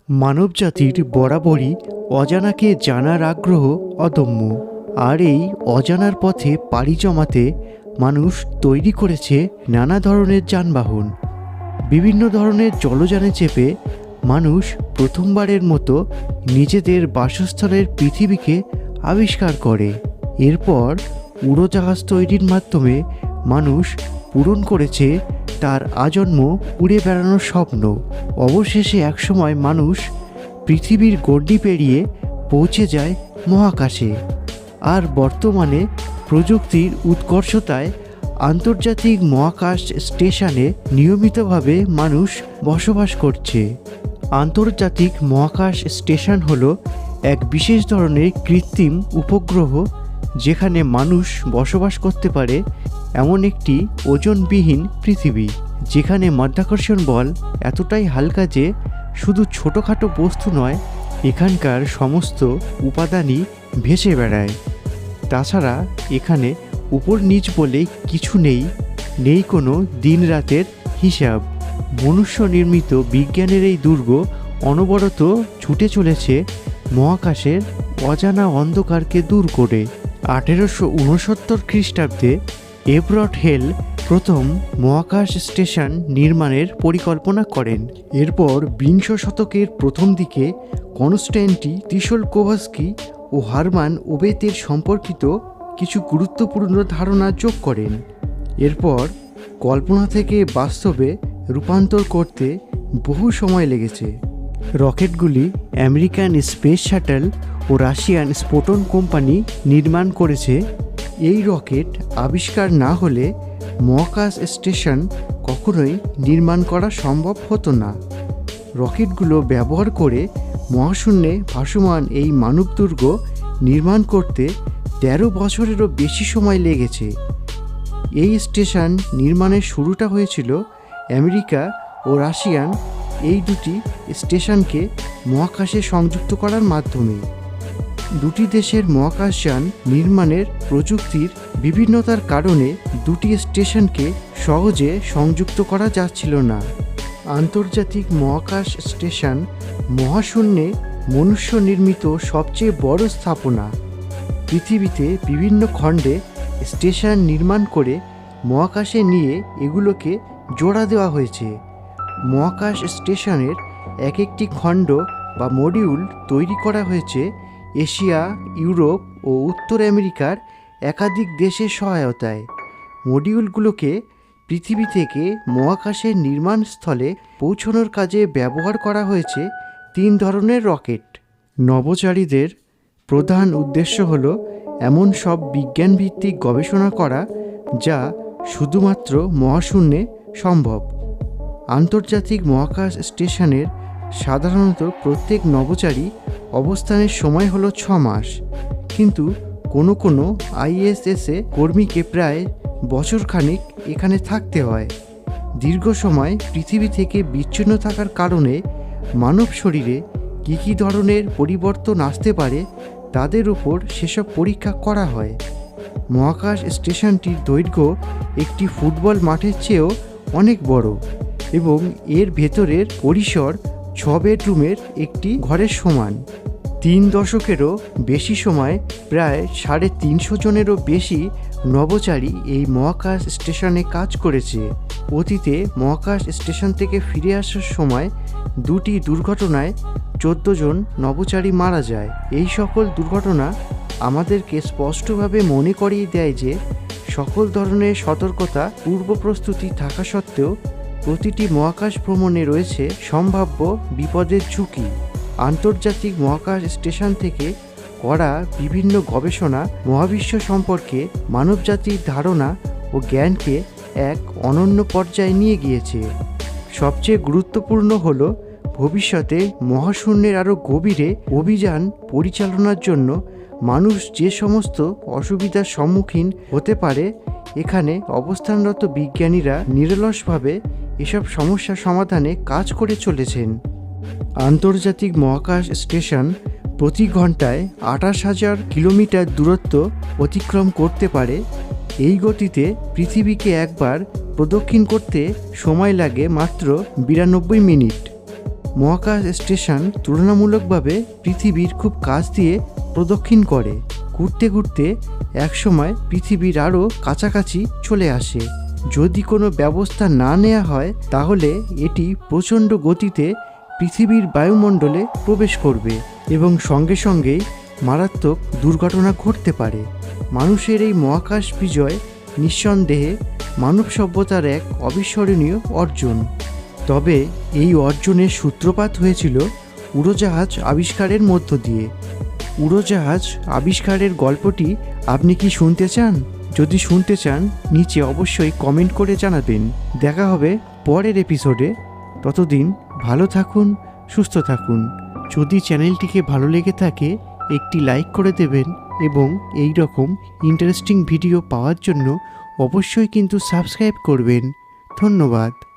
মানবজাতির বরাবরই অজানাকে জানার আগ্রহ অদম্য। আর এই অজানার পথে পাড়ি জমাতে মানুষ তৈরি করেছে নানা ধরনের যানবাহন। বিভিন্ন ধরনের জলযানে চেপে মানুষ প্রথমবারের মতো নিজেদের বাসস্থলের পৃথিবীকে আবিষ্কার করে। এরপর উড়োজাহাজ তৈরির মাধ্যমে মানুষ পূরণ করেছে তার আজন্ম উড়ে বেড়ানোর স্বপ্ন। অবশেষে একসময় মানুষ পৃথিবীর গণ্ডি পেরিয়ে পৌঁছে যায় মহাকাশে। আর বর্তমানে প্রযুক্তির উৎকর্ষতায় আন্তর্জাতিক মহাকাশ স্টেশনে নিয়মিতভাবে মানুষ বসবাস করছে। আন্তর্জাতিক মহাকাশ স্টেশন হলো এক বিশেষ ধরনের কৃত্রিম উপগ্রহ যেখানে মানুষ বসবাস করতে পারে এমন একটি ওজনবিহীন পৃথিবী, যেখানে মাধ্যাকর্ষণ বল এতটাই হালকা যে শুধু ছোটোখাটো বস্তু নয়, এখানকার সমস্ত উপাদানই ভেসে বেড়ায়। তাছাড়া এখানে উপর নিচ বলে কিছু নেই কোনো দিন রাতের হিসাব। মনুষ্য নির্মিত বিজ্ঞানের এই দুর্গ অনবরত ছুটে চলেছে মহাকাশের অজানা অন্ধকারকে দূর করে। 1869 খ্রিস্টাব্দে এভরট হেল প্রথম মহাকাশ স্টেশন নির্মাণের পরিকল্পনা করেন। এরপর বিংশ শতকের প্রথম দিকে কনস্ট্যান্টি ত্রিশোলকোভস্কি ও হারমান ওবেতের সম্পর্কিত কিছু গুরুত্বপূর্ণ ধারণা যোগ করেন। এরপর কল্পনা থেকে বাস্তবে রূপান্তর করতে বহু সময় লেগেছে। রকেটগুলি আমেরিকান স্পেস শাটল ও রাশিয়ান স্পোটন কোম্পানি নির্মাণ করেছে। এই রকেট আবিষ্কার না হলে মহাকাশ স্টেশন কখনোই নির্মাণ করা সম্ভব হতো না। রকেটগুলো ব্যবহার করে মহাশূন্যে ভাসমান এই মানবদুর্গ নির্মাণ করতে 13 বছরেরও বেশি সময় লেগেছে। এই স্টেশন নির্মাণের শুরুটা হয়েছিল আমেরিকা ও রাশিয়ান এই দুটি স্টেশনকে মহাকাশে সংযুক্ত করার মাধ্যমে। দুটি দেশের মহাকাশযান নির্মাণের প্রযুক্তির বিভিন্নতার কারণে দুটি স্টেশনকে সহজে সংযুক্ত করা যাচ্ছিল না। আন্তর্জাতিক মহাকাশ স্টেশন মহাশূন্যে মনুষ্য নির্মিত সবচেয়ে বড় স্থাপনা। পৃথিবীতে বিভিন্ন খণ্ডে স্টেশন নির্মাণ করে মহাকাশে নিয়ে এগুলোকে জোড়া দেওয়া হয়েছে। মহাকাশ স্টেশনের এক একটি খণ্ড বা মডিউল তৈরি করা হয়েছে এশিয়া, ইউরোপ ও উত্তর আমেরিকার একাধিক দেশের সহায়তায়। মডিউলগুলোকে পৃথিবী থেকে মহাকাশের নির্মাণস্থলে পৌঁছানোর কাজে ব্যবহার করা হয়েছে 3 ধরনের রকেট। নভোচারীদের প্রধান উদ্দেশ্য হল এমন সব বিজ্ঞানভিত্তিক গবেষণা করা যা শুধুমাত্র মহাশূন্যে সম্ভব। আন্তর্জাতিক মহাকাশ স্টেশনের সাধারণত প্রত্যেক নভোচারী অবস্থানের সময় হলো 6 মাস, কিন্তু কোনো আইএসএসে কর্মীকে প্রায় বছরখানেক এখানে থাকতে হয়। দীর্ঘ সময় পৃথিবী থেকে বিচ্ছিন্ন থাকার কারণে মানব শরীরে কী ধরনের পরিবর্তন আসতে পারে তাদের উপর সেসব পরীক্ষা করা হয়। মহাকাশ স্টেশনটির দৈর্ঘ্য একটি ফুটবল মাঠের চেয়েও অনেক বড় এবং এর ভেতরের পরিসর 6 বেডরুমের একটি ঘরের সমান। 3 দশকেরও বেশি সময় প্রায় 350 জনেরও বেশি নভোচারী এই মহাকাশ স্টেশনে কাজ করেছে। অতীতে মহাকাশ স্টেশন থেকে ফিরে আসার সময় 2টি দুর্ঘটনায় 14 জন নভোচারী মারা যায়। এই সকল দুর্ঘটনা আমাদেরকে স্পষ্টভাবে মনে করিয়ে দেয় যে সকল ধরনের সতর্কতা পূর্ব প্রস্তুতি থাকা সত্ত্বেও প্রতিটি মহাকাশ ভ্রমণে রয়েছে সম্ভাব্য বিপদের ঝুঁকি। আন্তর্জাতিক মহাকাশ স্টেশন থেকে করা বিভিন্ন গবেষণা মহাবিশ্ব সম্পর্কে মানবজাতির ধারণা ও জ্ঞানকে এক অনন্য পর্যায়ে নিয়ে গিয়েছে। সবচেয়ে গুরুত্বপূর্ণ হল ভবিষ্যতে মহাশূন্যের আরও গভীরে অভিযান পরিচালনার জন্য মানুষ যে সমস্ত অসুবিধার সম্মুখীন হতে পারে, এখানে অবস্থানরত বিজ্ঞানীরা নিরলসভাবে এসব সমস্যা সমাধানে কাজ করে চলেছেন। আন্তর্জাতিক মহাকাশ স্টেশন প্রতি ঘন্টায় 28,000 কিলোমিটার দূরত্ব অতিক্রম করতে পারে। এই গতিতে পৃথিবীকে একবার প্রদক্ষিণ করতে সময় লাগে মাত্র 92 মিনিট। মহাকাশ স্টেশন তুলনামূলকভাবে পৃথিবীর খুব কাছ দিয়ে প্রদক্ষিণ করে। ঘুরতে ঘুরতে একসময় পৃথিবীর আরও কাছাকাছি চলে আসে। যদি কোনো ব্যবস্থা না নেওয়া হয় তাহলে এটি প্রচণ্ড গতিতে পৃথিবীর বায়ুমণ্ডলে প্রবেশ করবে এবং সঙ্গে সঙ্গেই মারাত্মক দুর্ঘটনা ঘটতে পারে। মানুষের এই মহাকাশ বিজয় নিঃসন্দেহে মানব সভ্যতার এক অবিস্মরণীয় অর্জন। তবে এই অর্জনের সূত্রপাত হয়েছিল উড়োজাহাজ আবিষ্কারের মধ্য দিয়ে। উড়োজাহাজ আবিষ্কারের গল্পটি আপনি কি শুনতে চান? যদি শুনতে চান নিচে অবশ্যই কমেন্ট করে জানাবেন। দেখা হবে পরের এপিসোডে। ততদিন ভালো থাকুন, সুস্থ থাকুন। যদি চ্যানেলটিকে ভালো লেগে থাকে একটি লাইক করে দেবেন এবং এই রকম ইন্টারেস্টিং ভিডিও পাওয়ার জন্য অবশ্যই কিন্তু সাবস্ক্রাইব করবেন। ধন্যবাদ।